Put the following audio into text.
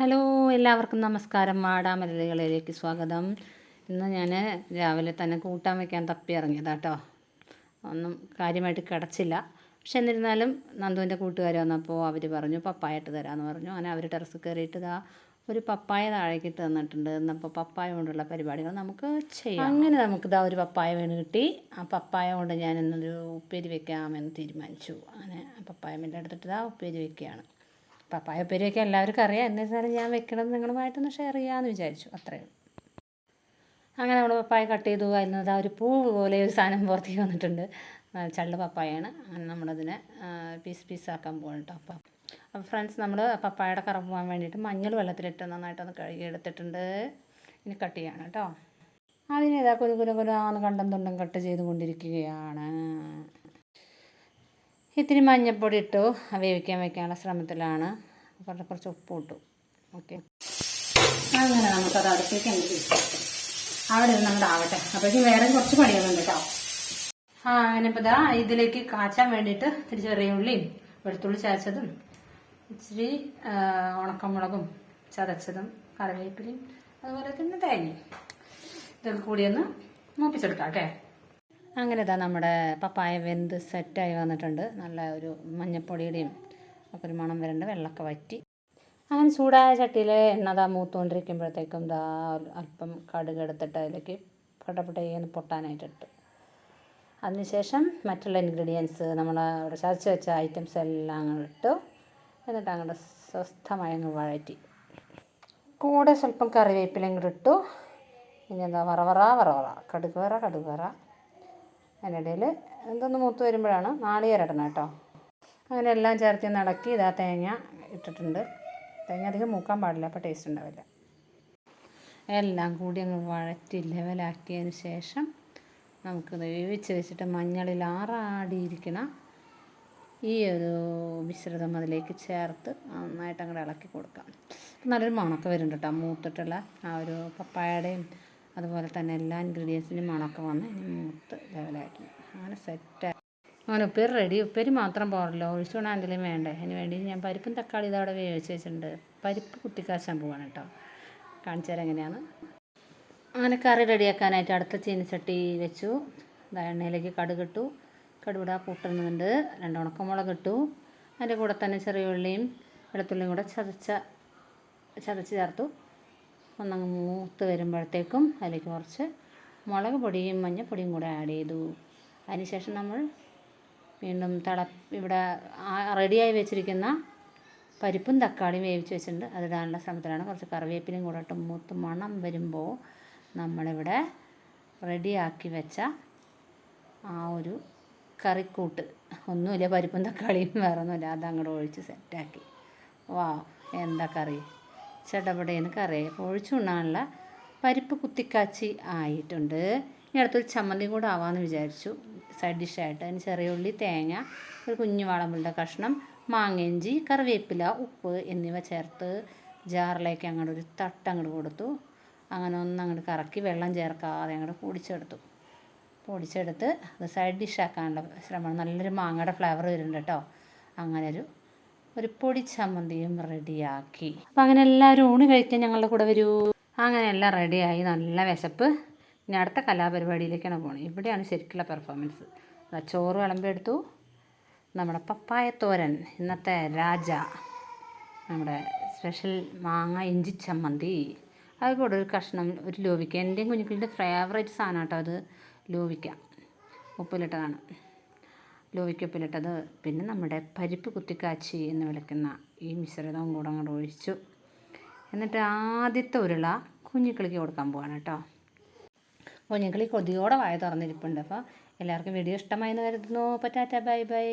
Hello, എല്ലാവർക്കും നമസ്കാരം. മാടാമലകളിലേക്ക് സ്വാഗതം. ഇന്ന് ഞാൻ രാവിലെ തന്നെ കൂട്ടാൻ വയ്ക്കാൻ തപ്പി ഇറങ്ങിയതാട്ടോ. ഒന്നും കാര്യമായിട്ട് കിടച്ചില്ല. പക്ഷെ എന്നിരുന്നാലും നന്ദുവിൻ്റെ കൂട്ടുകാർ വന്നപ്പോൾ അവർ പറഞ്ഞു പപ്പായ ഇട്ട് തരാമെന്ന് പറഞ്ഞു. അങ്ങനെ അവർ ടെറസ് കയറിയിട്ട് ഒരു പപ്പായ താഴേക്ക് ഇട്ട് തന്നിട്ടുണ്ട്. എന്നപ്പോൾ പപ്പായ കൊണ്ടുള്ള പരിപാടികൾ നമുക്ക് ചെയ്യാം. അങ്ങനെ നമുക്കിതാ ഒരു പപ്പായ വീണ് കിട്ടി. ആ പപ്പായ കൊണ്ട് ഞാൻ ഇന്നൊരു ഉപ്പേരി വെക്കാമെന്ന് തീരുമാനിച്ചു. അങ്ങനെ പപ്പായ മെല്ലെ എടുത്തിട്ട് ഉപ്പേരി വെക്കുകയാണ്. പപ്പായ ഉപ്പേരിയൊക്കെ എല്ലാവർക്കും അറിയാം. എന്നിരുന്നാലും ഞാൻ വെക്കണത് നിങ്ങളുമായിട്ടൊന്ന് ഷെയർ ചെയ്യാമെന്ന് വിചാരിച്ചു. അത്രയും. അങ്ങനെ നമ്മൾ പപ്പായ കട്ട് ചെയ്തു. അതിന് ഒരു പൂ പോലെ ഒരു സാധനം പുറത്തേക്ക് വന്നിട്ടുണ്ട്. ചള്ള് പപ്പായാണ്. അങ്ങനെ നമ്മളതിനെ പീസാക്കാൻ പോകണം കേട്ടോ. അപ്പോൾ ഫ്രണ്ട്സ്, നമ്മൾ പപ്പായയുടെ കറ പോകാൻ വേണ്ടിയിട്ട് മഞ്ഞൾ വെള്ളത്തിലിട്ട് നന്നായിട്ടൊന്ന് കഴുകി എടുത്തിട്ടുണ്ട്. ഇനി കട്ട് ചെയ്യണം കേട്ടോ. അതിന് കുനുകുനാന്ന് കണ്ടം തുണ്ടം കട്ട് ചെയ്തുകൊണ്ടിരിക്കുകയാണ്. ഇത്തിരി മഞ്ഞൾപ്പൊടി ഇട്ടു. വേവിക്കാൻ വയ്ക്കാനുള്ള ശ്രമത്തിലാണ്. കുറച്ച് ഉപ്പ് ഇട്ടു. ഓക്കെ, അങ്ങനെ നമുക്കത് അടുത്തേക്ക് അവിടെ നമ്മുടെ ആവട്ടെ. അപ്പോഴേക്കും വേറെ കുറച്ച് പണികളുണ്ട് കേട്ടോ. അങ്ങനെ ഇപ്പോൾ ഇതിലേക്ക് കാച്ചാൻ വേണ്ടിയിട്ട് ഇത്തിരി ചെറിയ ഉള്ളിയും വെളുത്തുള്ളി ചതച്ചതും ഇച്ചിരി ഉണക്കമുളകും ചതച്ചതും കറിവേപ്പിലയും അതുപോലെ തന്നെ തേങ്ങയും ഇതൊക്കെ കൂടിയൊന്ന് മൂപ്പിച്ചെടുക്കാം. ഓക്കെ, അങ്ങനെ നമ്മുടെ പപ്പായ വെന്ത് സെറ്റായി വന്നിട്ടുണ്ട്. നല്ല ഒരു മഞ്ഞപ്പൊടിയുടെയും ഒക്കെ ഒരു മണം വരേണ്ട വെള്ളമൊക്കെ വറ്റി. അങ്ങനെ ചൂടായ ചട്ടിയിൽ എണ്ണ മൂത്തുകൊണ്ടിരിക്കുമ്പോഴത്തേക്കും അല്പം കടുക് എടുത്തിട്ട് അതിലേക്ക് കടപടയെന്ന് പൊട്ടാനായിട്ടിട്ട് അതിനുശേഷം മറ്റുള്ള ഇൻഗ്രീഡിയൻസ് നമ്മൾ അവിടെ ചതച്ച് വെച്ച ഐറ്റംസ് എല്ലാം അങ്ങോട്ട് ഇട്ടു. എന്നിട്ട് അങ്ങോട്ട് സ്വസ്ഥമായി അങ്ങ് വഴറ്റി കൂടെ സ്വല്പം കറിവേപ്പിലയും കൂടെ ഇട്ടു. ഇനി വറവറ കടുക് വറ. അതിനിടയിൽ എന്തൊന്ന് മൂത്ത് വരുമ്പോഴാണ് നാളികേരം ഇടണം കേട്ടോ. അങ്ങനെ എല്ലാം ചേർത്ത് നടക്കി തേങ്ങ ഇട്ടിട്ടുണ്ട്. തേങ്ങ അധികം മൂക്കാൻ പാടില്ല, അപ്പോൾ ടേസ്റ്റ് ഉണ്ടാവില്ല. എല്ലാം കൂടി അങ്ങ് വഴറ്റി ലെവലാക്കിയതിന് ശേഷം നമുക്കിത് വേവിച്ച് വെച്ചിട്ട് മഞ്ഞളിൽ ആറാടിയിരിക്കണ ഈ ഒരു മിശ്രിതം അതിലേക്ക് ചേർത്ത് നന്നായിട്ട് അങ്ങോട്ട് ഇളക്കി കൊടുക്കാം. നല്ലൊരു മണമൊക്കെ വരുന്നുണ്ട് കേട്ടോ. മൂത്തിട്ടുള്ള ആ ഒരു പപ്പായയുടെയും അതുപോലെ തന്നെ എല്ലാ ഇൻഗ്രീഡിയൻസിനും മണമൊക്കെ വന്ന് മൂത്ത് ലെവലായിട്ട് അങ്ങനെ സെറ്റായി. അങ്ങനെ ഉപ്പേരി റെഡി. ഉപ്പേരി മാത്രം പോരല്ലോ, ഒഴിച്ചുകൊണ്ട് എന്തെങ്കിലും വേണ്ടേ. അതിന് വേണ്ടി ഞാൻ പരിപ്പും തക്കാളി ഇതവിടെ വേവിച്ച് വെച്ചിട്ടുണ്ട്. പരിപ്പ് കുത്തിക്കാച്ചാൻ പോവാണ് കേട്ടോ. കാണിച്ചു തരാം എങ്ങനെയാണ്. അങ്ങനെ കറി റെഡിയാക്കാനായിട്ട് അടുത്ത ചീനിച്ചട്ടി വെച്ചു. എണ്ണയിലേക്ക് കടുകിട്ടു. കടുകിടാൻ കൂട്ടുന്നുണ്ട്. 2 ഉണക്കമുളക് ഇട്ടു. അതിൻ്റെ കൂടെ തന്നെ ചെറിയ ഉള്ളിയും വെളുത്തുള്ളിയും കൂടെ ചതച്ച് ചേർത്തു. ഒന്നങ്ങ് മൂത്ത് വരുമ്പോഴത്തേക്കും അതിലേക്ക് കുറച്ച് മുളക് പൊടിയും മഞ്ഞൾപ്പൊടിയും കൂടെ ആഡ് ചെയ്തു. അതിനുശേഷം നമ്മൾ വീണ്ടും ഇവിടെ റെഡിയായി വെച്ചിരിക്കുന്ന പരിപ്പും തക്കാളിയും വേവിച്ച് വെച്ചിട്ടുണ്ട്. അതിടാനുള്ള ശ്രമത്തിലാണ്. കുറച്ച് കറിവേപ്പിലയും കൂടെ ഇട്ട് മൂത്ത് മണം വരുമ്പോൾ നമ്മളിവിടെ റെഡിയാക്കി വെച്ച ആ ഒരു കറിക്കൂട്ട്, ഒന്നുമില്ല, പരിപ്പും തക്കാളിയും വേറെ ഒന്നുമില്ല, അതങ്ങോട്ട് ഒഴിച്ച് സെറ്റാക്കി. വാ, എന്താ കറി! ചടപടയെന്ന് കറി. ഒഴിച്ചു കൊണ്ടാണുള്ള പരിപ്പ് കുത്തിക്കാച്ചി ആയിട്ടുണ്ട്. ഇനി അടുത്തൊരു ചമ്മന്തി കൂടെ ആവാമെന്ന് വിചാരിച്ചു സൈഡ് ഡിഷായിട്ട്. അതിന് ചെറിയ ഉള്ളി, തേങ്ങ, ഒരു കുഞ്ഞു വാളമ്പുളിയുടെ കഷ്ണം, മാങ്ങയിഞ്ചി, കറിവേപ്പില, ഉപ്പ് എന്നിവ ചേർത്ത് ജാറിലേക്ക് അങ്ങോട്ട് ഒരു അങ്ങോട്ട് കൊടുത്തു. അങ്ങനെ ഒന്നങ്ങോട്ട് കറക്കി വെള്ളം ചേർക്കാതെ അങ്ങോട്ട് പൊടിച്ചെടുത്ത് അത് സൈഡ് ഡിഷാക്കാനുള്ള ശ്രമമാണ്. നല്ലൊരു മാങ്ങയുടെ ഫ്ലേവർ വരുന്നുണ്ട് കേട്ടോ. അങ്ങനെ ഒരു പൊടി ചമ്മന്തിയും റെഡിയാക്കി. അപ്പം അങ്ങനെ എല്ലാവരും ഊണ് കഴിക്കാൻ ഞങ്ങളുടെ കൂടെ വരൂ. അങ്ങനെ എല്ലാം റെഡിയായി. നല്ല വിശപ്പ്. ഇനി അടുത്ത കലാപരിപാടിയിലേക്കാണ് പോകുന്നത്. ഇവിടെയാണ് ശരിക്കുള്ള പെർഫോമൻസ്. ചോറ് വിളമ്പെടുത്തു. നമ്മുടെ പപ്പായ തോരൻ, ഇന്നത്തെ രാജ, നമ്മുടെ സ്പെഷ്യൽ മാങ്ങ ഇഞ്ചി ചമ്മന്തി, അതുകൂടെ ഒരു കഷ്ണം ഒരു ലോവിക്ക. എൻ്റെയും കുഞ്ഞുക്കളുടെ ഫേവറേറ്റ് സാധനം കേട്ടോ അത്. ലോവിക്ക ഉപ്പിലിട്ടതാണ്. ലോവിക്ക ഉപ്പിലിട്ടത്. പിന്നെ നമ്മുടെ പരിപ്പ് കുത്തിക്കാച്ചി എന്ന് വിളിക്കുന്ന ഈ മിശ്രിതവും കൂടെ അങ്ങോട്ട് ഒഴിച്ചു. എന്നിട്ട് ആദ്യത്തെ ഉരുള കുഞ്ഞുക്കിളിക്ക് കൊടുക്കാൻ പോവാണ് കേട്ടോ. കുഞ്ഞുക്കിളി കൊതിയോടെ വായ തുറന്നിരിപ്പുണ്ട്. അപ്പോൾ എല്ലാവർക്കും വീഡിയോ ഇഷ്ടമായി എന്ന് കരുതുന്നു. Tata, bye bye.